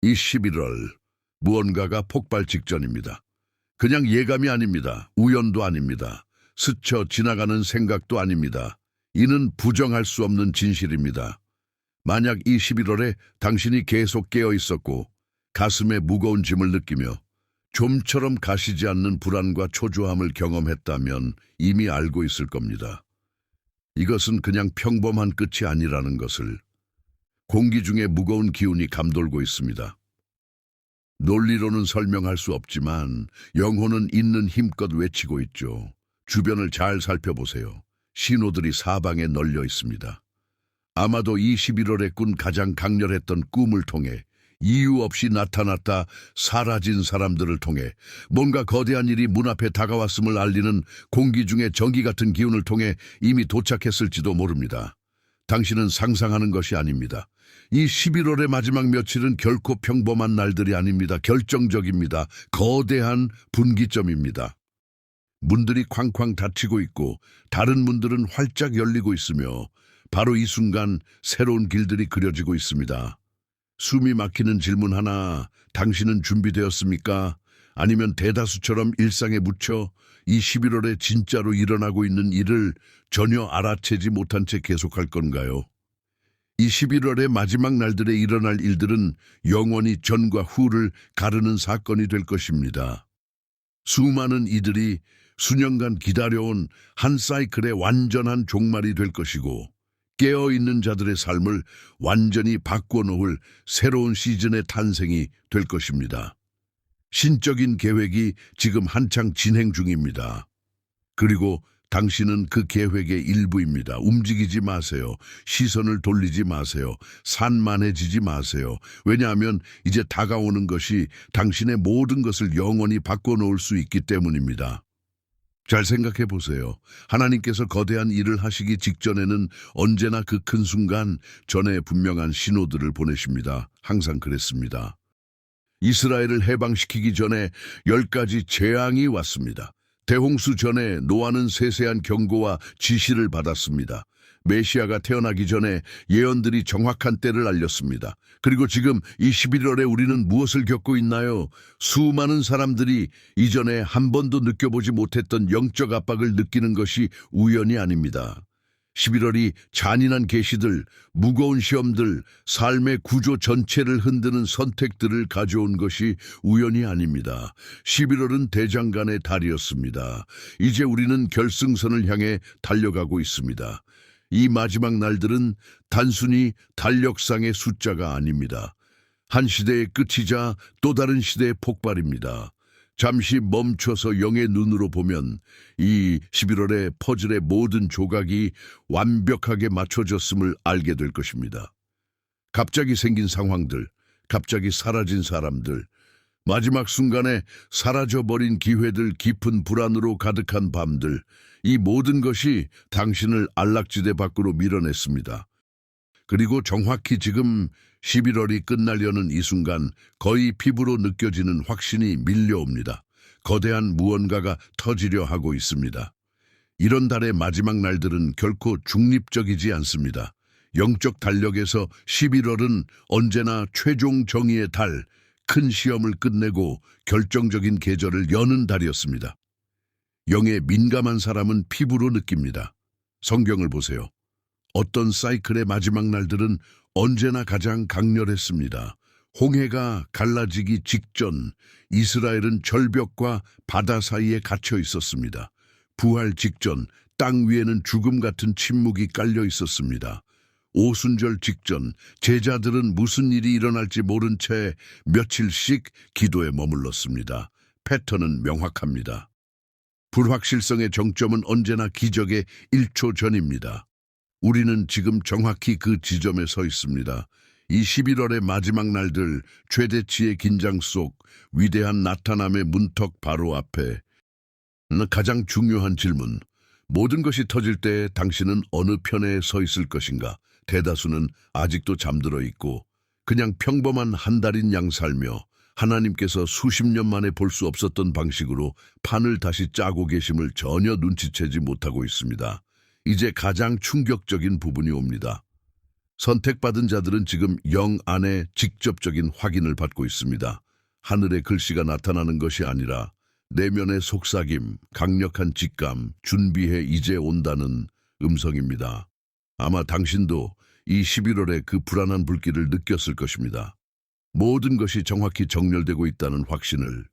이 11월 무언가가 폭발 직전입니다. 그냥 예감이 아닙니다. 우연도 아닙니다. 스쳐 지나가는 생각도 아닙니다. 이는 부정할 수 없는 진실입니다. 만약 이 11월에 당신이 계속 깨어 있었고 가슴에 무거운 짐을 느끼며 좀처럼 가시지 않는 불안과 초조함을 경험했다면 이미 알고 있을 겁니다. 이것은 그냥 평범한 끝이 아니라는 것을. 공기 중에 무거운 기운이 감돌고 있습니다. 논리로는 설명할 수 없지만 영혼은 있는 힘껏 외치고 있죠. 주변을 잘 살펴보세요. 신호들이 사방에 널려 있습니다. 아마도 이 11월에 꾼 가장 강렬했던 꿈을 통해 이유 없이 나타났다 사라진 사람들을 통해 뭔가 거대한 일이 문 앞에 다가왔음을 알리는 공기 중에 전기 같은 기운을 통해 이미 도착했을지도 모릅니다. 당신은 상상하는 것이 아닙니다. 이 11월의 마지막 며칠은 결코 평범한 날들이 아닙니다. 결정적입니다. 거대한 분기점입니다. 문들이 쾅쾅 닫히고 있고 다른 문들은 활짝 열리고 있으며 바로 이 순간 새로운 길들이 그려지고 있습니다. 숨이 막히는 질문 하나, 당신은 준비되었습니까? 아니면 대다수처럼 일상에 묻혀 이 11월에 진짜로 일어나고 있는 일을 전혀 알아채지 못한 채 계속할 건가요? 이 11월의 마지막 날들에 일어날 일들은 영원히 전과 후를 가르는 사건이 될 것입니다. 수많은 이들이 수년간 기다려온 한 사이클의 완전한 종말이 될 것이고 깨어있는 자들의 삶을 완전히 바꿔놓을 새로운 시즌의 탄생이 될 것입니다. 신적인 계획이 지금 한창 진행 중입니다. 그리고 당신은 그 계획의 일부입니다. 움직이지 마세요. 시선을 돌리지 마세요. 산만해지지 마세요. 왜냐하면 이제 다가오는 것이 당신의 모든 것을 영원히 바꿔놓을 수 있기 때문입니다. 잘 생각해 보세요. 하나님께서 거대한 일을 하시기 직전에는 언제나 그 큰 순간 전에 분명한 신호들을 보내십니다. 항상 그랬습니다. 이스라엘을 해방시키기 전에 10가지 재앙이 왔습니다. 대홍수 전에 노아는 세세한 경고와 지시를 받았습니다. 메시아가 태어나기 전에 예언들이 정확한 때를 알렸습니다. 그리고 지금 이 11월에 우리는 무엇을 겪고 있나요? 수많은 사람들이 이전에 한 번도 느껴보지 못했던 영적 압박을 느끼는 것이 우연이 아닙니다. 11월이 잔인한 계시들, 무거운 시험들, 삶의 구조 전체를 흔드는 선택들을 가져온 것이 우연이 아닙니다. 11월은 대장간의 달이었습니다. 이제 우리는 결승선을 향해 달려가고 있습니다. 이 마지막 날들은 단순히 달력상의 숫자가 아닙니다. 한 시대의 끝이자 또 다른 시대의 폭발입니다. 잠시 멈춰서 영의 눈으로 보면 이 11월의 퍼즐의 모든 조각이 완벽하게 맞춰졌음을 알게 될 것입니다. 갑자기 생긴 상황들, 갑자기 사라진 사람들, 마지막 순간에 사라져버린 기회들, 깊은 불안으로 가득한 밤들, 이 모든 것이 당신을 안락지대 밖으로 밀어냈습니다. 그리고 정확히 지금 11월이 끝나려는 이 순간 거의 피부로 느껴지는 확신이 밀려옵니다. 거대한 무언가가 터지려 하고 있습니다. 이런 달의 마지막 날들은 결코 중립적이지 않습니다. 영적 달력에서 11월은 언제나 최종 정의의 달, 큰 시험을 끝내고 결정적인 계절을 여는 달이었습니다. 영에 민감한 사람은 피부로 느낍니다. 성경을 보세요. 어떤 사이클의 마지막 날들은 언제나 가장 강렬했습니다. 홍해가 갈라지기 직전 이스라엘은 절벽과 바다 사이에 갇혀 있었습니다. 부활 직전 땅 위에는 죽음 같은 침묵이 깔려 있었습니다. 오순절 직전 제자들은 무슨 일이 일어날지 모른 채 며칠씩 기도에 머물렀습니다. 패턴은 명확합니다. 불확실성의 정점은 언제나 기적의 1초 전입니다. 우리는 지금 정확히 그 지점에 서 있습니다. 이 11월의 마지막 날들, 최대치의 긴장 속 위대한 나타남의 문턱 바로 앞에 가장 중요한 질문, 모든 것이 터질 때 당신은 어느 편에 서 있을 것인가? 대다수는 아직도 잠들어 있고 그냥 평범한 한 달인 양 살며 하나님께서 수십 년 만에 볼 수 없었던 방식으로 판을 다시 짜고 계심을 전혀 눈치채지 못하고 있습니다. 이제 가장 충격적인 부분이 옵니다. 선택받은 자들은 지금 영 안에 직접적인 확인을 받고 있습니다. 하늘의 글씨가 나타나는 것이 아니라 내면의 속삭임, 강력한 직감, 준비해 이제 온다는 음성입니다. 아마 당신도 이 11월에 그 불안한 불길을 느꼈을 것입니다. 모든 것이 정확히 정렬되고 있다는 확신을,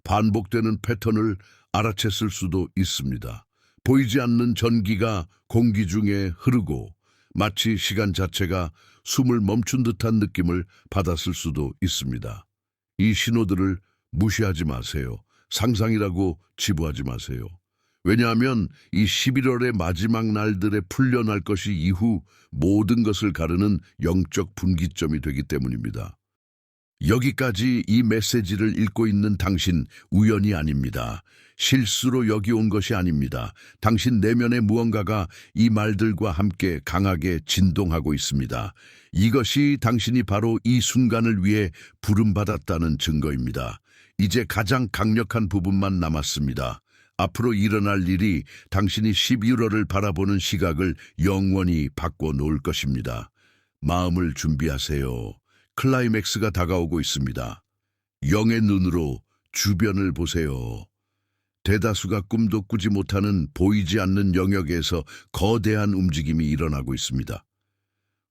반복되는 패턴을 알아챘을 수도 있습니다. 보이지 않는 전기가 공기 중에 흐르고 마치 시간 자체가 숨을 멈춘 듯한 느낌을 받았을 수도 있습니다. 이 신호들을 무시하지 마세요. 상상이라고 치부하지 마세요. 왜냐하면 이 11월의 마지막 날들에 풀려날 것이 이후 모든 것을 가르는 영적 분기점이 되기 때문입니다. 여기까지 이 메시지를 읽고 있는 당신 우연이 아닙니다. 실수로 여기 온 것이 아닙니다. 당신 내면의 무언가가 이 말들과 함께 강하게 진동하고 있습니다. 이것이 당신이 바로 이 순간을 위해 부름받았다는 증거입니다. 이제 가장 강력한 부분만 남았습니다. 앞으로 일어날 일이 당신이 11월을 바라보는 시각을 영원히 바꿔놓을 것입니다. 마음을 준비하세요. 클라이맥스가 다가오고 있습니다. 영의 눈으로 주변을 보세요. 대다수가 꿈도 꾸지 못하는 보이지 않는 영역에서 거대한 움직임이 일어나고 있습니다.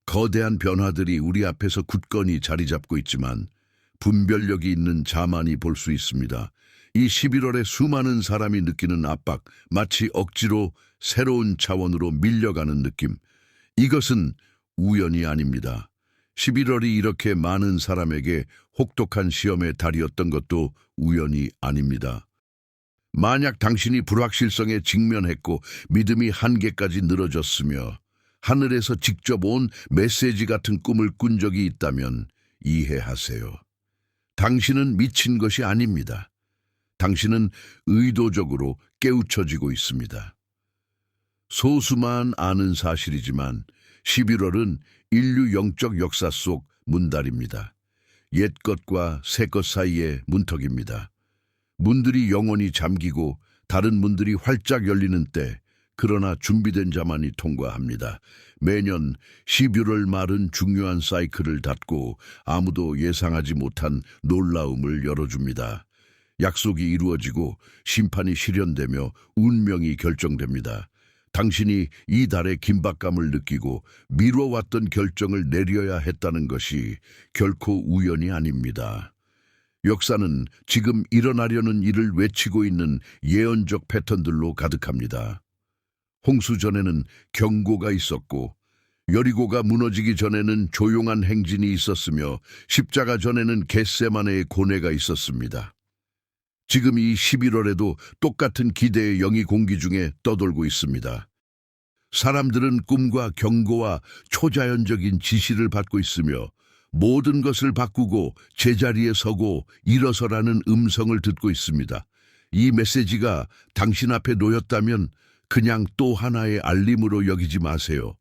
거대한 변화들이 우리 앞에서 굳건히 자리 잡고 있지만 분별력이 있는 자만이 볼 수 있습니다. 이 11월에 수많은 사람이 느끼는 압박, 마치 억지로 새로운 차원으로 밀려가는 느낌. 이것은 우연이 아닙니다. 11월이 이렇게 많은 사람에게 혹독한 시험의 달이었던 것도 우연이 아닙니다. 만약 당신이 불확실성에 직면했고 믿음이 한계까지 늘어졌으며 하늘에서 직접 온 메시지 같은 꿈을 꾼 적이 있다면 이해하세요. 당신은 미친 것이 아닙니다. 당신은 의도적으로 깨우쳐지고 있습니다. 소수만 아는 사실이지만 11월은 인류 영적 역사 속 문달입니다. 옛것과 새것 사이의 문턱입니다. 문들이 영원히 잠기고 다른 문들이 활짝 열리는 때, 그러나 준비된 자만이 통과합니다. 매년 11월 말은 중요한 사이클을 닫고 아무도 예상하지 못한 놀라움을 열어줍니다. 약속이 이루어지고 심판이 실현되며 운명이 결정됩니다. 당신이 이 달의 긴박감을 느끼고 미뤄왔던 결정을 내려야 했다는 것이 결코 우연이 아닙니다. 역사는 지금 일어나려는 일을 외치고 있는 예언적 패턴들로 가득합니다. 홍수 전에는 경고가 있었고, 여리고가 무너지기 전에는 조용한 행진이 있었으며, 십자가 전에는 겟세마네의 고뇌가 있었습니다. 지금 이 11월에도 똑같은 기대의 영이 공기 중에 떠돌고 있습니다. 사람들은 꿈과 경고와 초자연적인 지시를 받고 있으며 모든 것을 바꾸고 제자리에 서고 일어서라는 음성을 듣고 있습니다. 이 메시지가 당신 앞에 놓였다면 그냥 또 하나의 알림으로 여기지 마세요.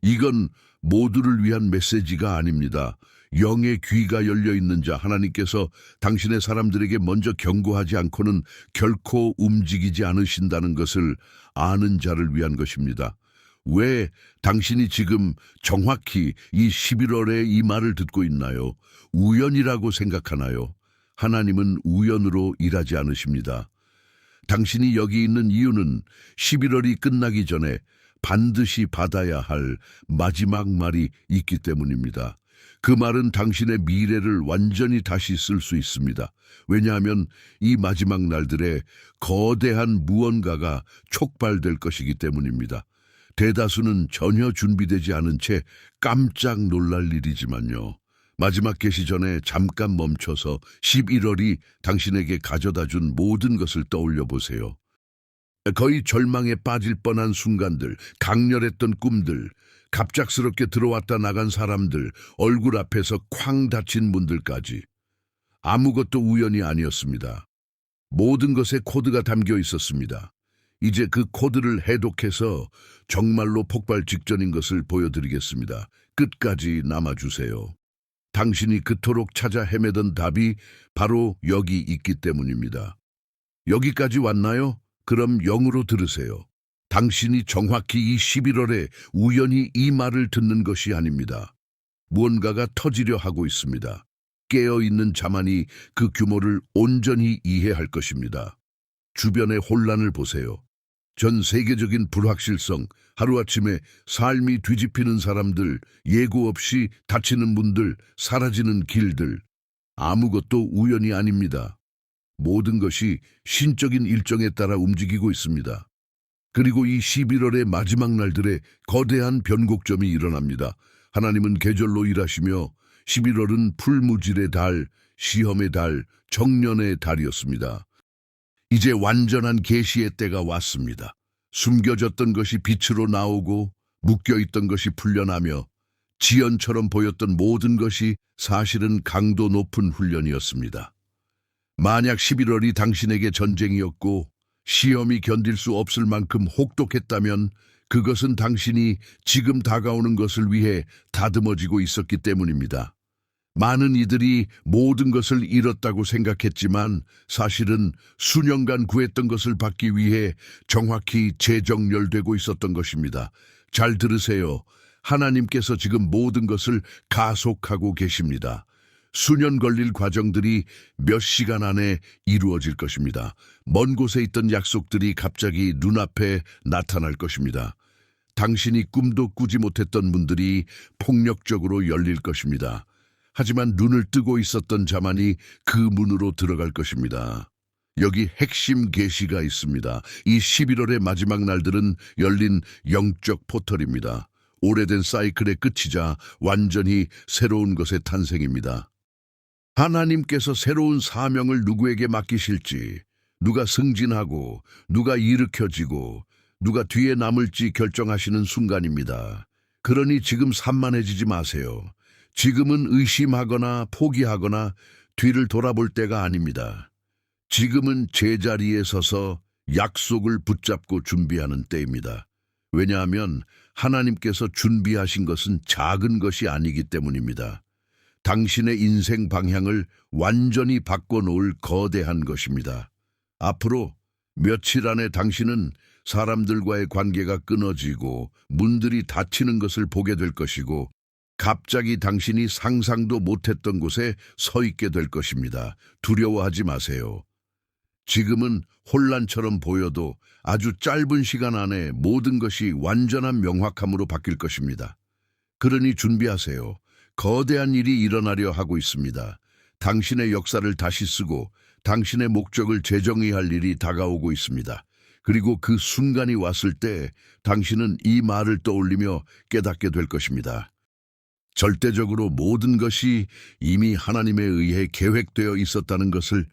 이건 모두를 위한 메시지가 아닙니다. 영의 귀가 열려있는 자 하나님께서 당신의 사람들에게 먼저 경고하지 않고는 결코 움직이지 않으신다는 것을 아는 자를 위한 것입니다. 왜 당신이 지금 정확히 이 11월에 이 말을 듣고 있나요? 우연이라고 생각하나요? 하나님은 우연으로 일하지 않으십니다. 당신이 여기 있는 이유는 11월이 끝나기 전에 반드시 받아야 할 마지막 말이 있기 때문입니다. 그 말은 당신의 미래를 완전히 다시 쓸 수 있습니다. 왜냐하면 이 마지막 날들에 거대한 무언가가 촉발될 것이기 때문입니다. 대다수는 전혀 준비되지 않은 채 깜짝 놀랄 일이지만요. 마지막 계시 전에 잠깐 멈춰서 11월이 당신에게 가져다 준 모든 것을 떠올려 보세요. 거의 절망에 빠질 뻔한 순간들, 강렬했던 꿈들, 갑작스럽게 들어왔다 나간 사람들, 얼굴 앞에서 쾅 닫힌 문들까지. 아무것도 우연이 아니었습니다. 모든 것에 코드가 담겨 있었습니다. 이제 그 코드를 해독해서 정말로 폭발 직전인 것을 보여드리겠습니다. 끝까지 남아주세요. 당신이 그토록 찾아 헤매던 답이 바로 여기 있기 때문입니다. 여기까지 왔나요? 그럼 영으로 들으세요. 당신이 정확히 이 11월에 우연히 이 말을 듣는 것이 아닙니다. 무언가가 터지려 하고 있습니다. 깨어있는 자만이 그 규모를 온전히 이해할 것입니다. 주변의 혼란을 보세요. 전 세계적인 불확실성, 하루아침에 삶이 뒤집히는 사람들, 예고 없이 다치는 분들, 사라지는 길들. 아무것도 우연이 아닙니다. 모든 것이 신적인 일정에 따라 움직이고 있습니다. 그리고 이 11월의 마지막 날들에 거대한 변곡점이 일어납니다. 하나님은 계절로 일하시며 11월은 풀무질의 달, 시험의 달, 정년의 달이었습니다. 이제 완전한 계시의 때가 왔습니다. 숨겨졌던 것이 빛으로 나오고 묶여있던 것이 풀려나며 지연처럼 보였던 모든 것이 사실은 강도 높은 훈련이었습니다. 만약 11월이 당신에게 전쟁이었고 시험이 견딜 수 없을 만큼 혹독했다면 그것은 당신이 지금 다가오는 것을 위해 다듬어지고 있었기 때문입니다. 많은 이들이 모든 것을 잃었다고 생각했지만 사실은 수년간 구했던 것을 받기 위해 정확히 재정렬되고 있었던 것입니다. 잘 들으세요. 하나님께서 지금 모든 것을 가속하고 계십니다. 수년 걸릴 과정들이 몇 시간 안에 이루어질 것입니다. 먼 곳에 있던 약속들이 갑자기 눈앞에 나타날 것입니다. 당신이 꿈도 꾸지 못했던 문들이 폭력적으로 열릴 것입니다. 하지만 눈을 뜨고 있었던 자만이 그 문으로 들어갈 것입니다. 여기 핵심 계시가 있습니다. 이 11월의 마지막 날들은 열린 영적 포털입니다. 오래된 사이클의 끝이자 완전히 새로운 것의 탄생입니다. 하나님께서 새로운 사명을 누구에게 맡기실지, 누가 승진하고 누가 일으켜지고 누가 뒤에 남을지 결정하시는 순간입니다. 그러니 지금 산만해지지 마세요. 지금은 의심하거나 포기하거나 뒤를 돌아볼 때가 아닙니다. 지금은 제자리에 서서 약속을 붙잡고 준비하는 때입니다. 왜냐하면 하나님께서 준비하신 것은 작은 것이 아니기 때문입니다. 당신의 인생 방향을 완전히 바꿔놓을 거대한 것입니다. 앞으로 며칠 안에 당신은 사람들과의 관계가 끊어지고 문들이 닫히는 것을 보게 될 것이고 갑자기 당신이 상상도 못했던 곳에 서 있게 될 것입니다. 두려워하지 마세요. 지금은 혼란처럼 보여도 아주 짧은 시간 안에 모든 것이 완전한 명확함으로 바뀔 것입니다. 그러니 준비하세요. 거대한 일이 일어나려 하고 있습니다. 당신의 역사를 다시 쓰고 당신의 목적을 재정의할 일이 다가오고 있습니다. 그리고 그 순간이 왔을 때 당신은 이 말을 떠올리며 깨닫게 될 것입니다. 절대적으로 모든 것이 이미 하나님에 의해 계획되어 있었다는 것을